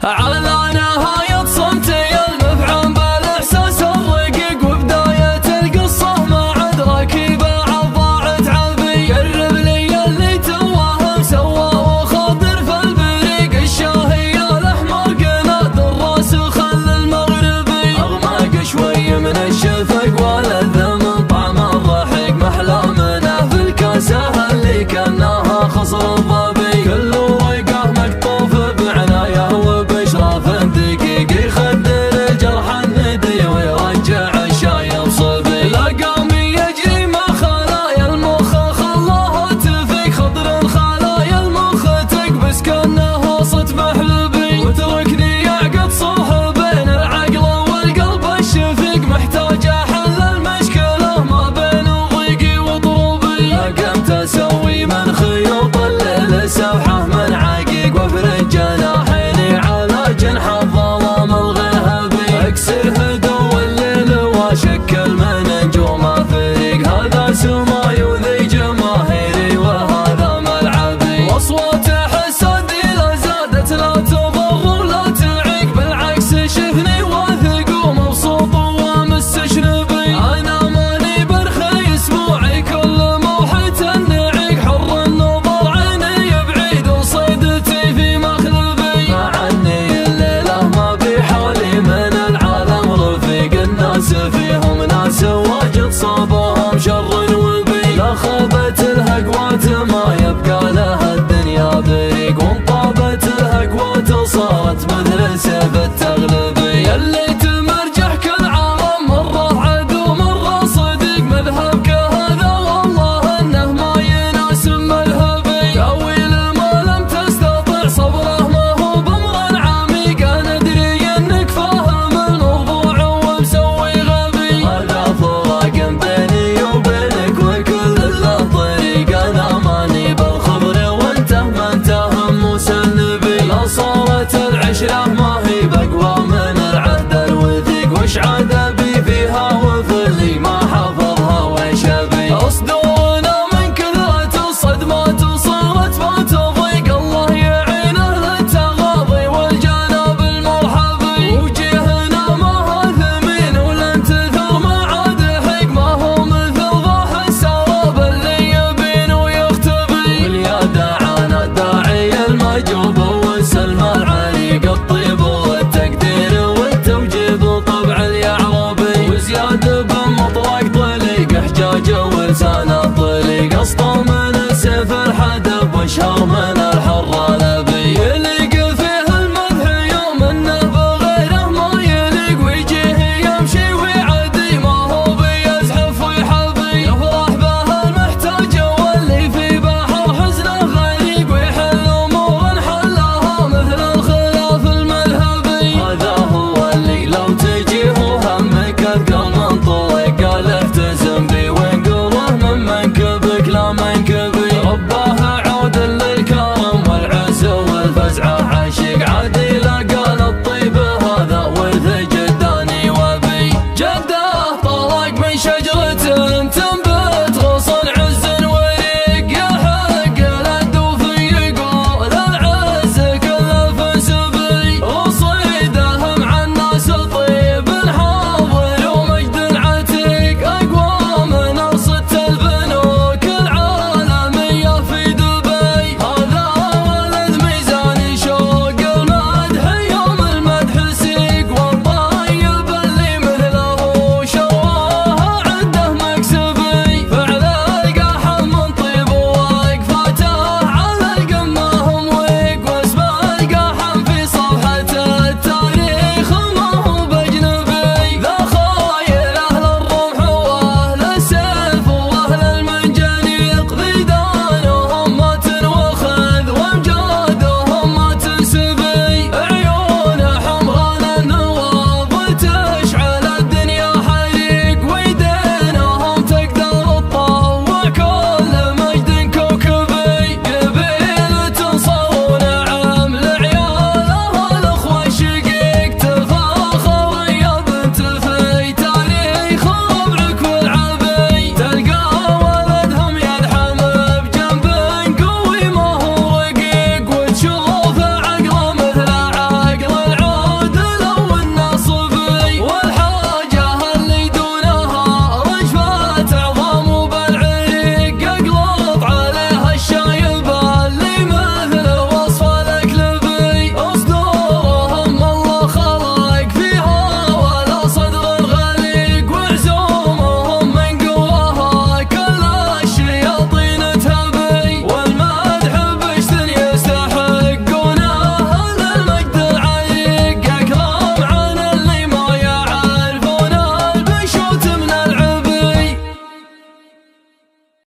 على نهاية صمتي المفعم بالإحساس الرقيق، وبداية القصة ما عاد ركيبة عضاعت عبي. قرب لي اللي توهم سوى وخاطر في البريق، الشاهي الأحمر قناد الراس خل المغربي. أغمق شوي من الشفق ولذ من طعم الرحيق، محلى منه في الكاسة اللي كانها خصر الظبي. كل ورقة مقطوف بعناية وبشراف دقيق، يخدر الجرح الندي ويرجع الشايب صبي. لقامي يجري مع خلايا المخ خلاه تفيق، خضر الخلايا المخ تكبس كانه صوت محلبي. وتركني يعقد صلح بين العقل والقلب الشفيق، محتاج احل المشكلة ما بين ضيقي وضروبي. قمت اسوي من خيوط الليل سوحة من عقيق، وافرد جناحيني على جنح الظلام الغهبي. اكسر هدوء الليل واشكل من نجوم فريق، هذا سماي وذي جماهيري وهذا ملعبي. واصوات حسادي لا زادت لا تضر ولا تعيق، بالعكس شفني واثق ومبسوط ومستشربي. انا ماني برخي اسبوعي كل موحة النعيق، حر النظر عيني بعيد وصيدتي في مخلبي. مع اني الليلة ما بحالي من العالم رفيق، الناس فيهم ناس واجد صابهم شر وبي. لا خابت الهقوات ما يبقى لها الدنيا بريق، وانطابت الهقوات صارت مثل سيف التغلبي. اللي تمرجح كل عام مرة عدو مرة صديق، مذهبك هذا والله انه ما يناسب مذهبي. تاويل ما لم تستطع صبره ما هو بامر عميق، انا ادري انك فاهم الموضوع ومسوي غبي. هذا فراق بيني وبينك وكل له طريق، انا ماني بالخبر وانت ما انت هم مسلبي. لا صارت العشرة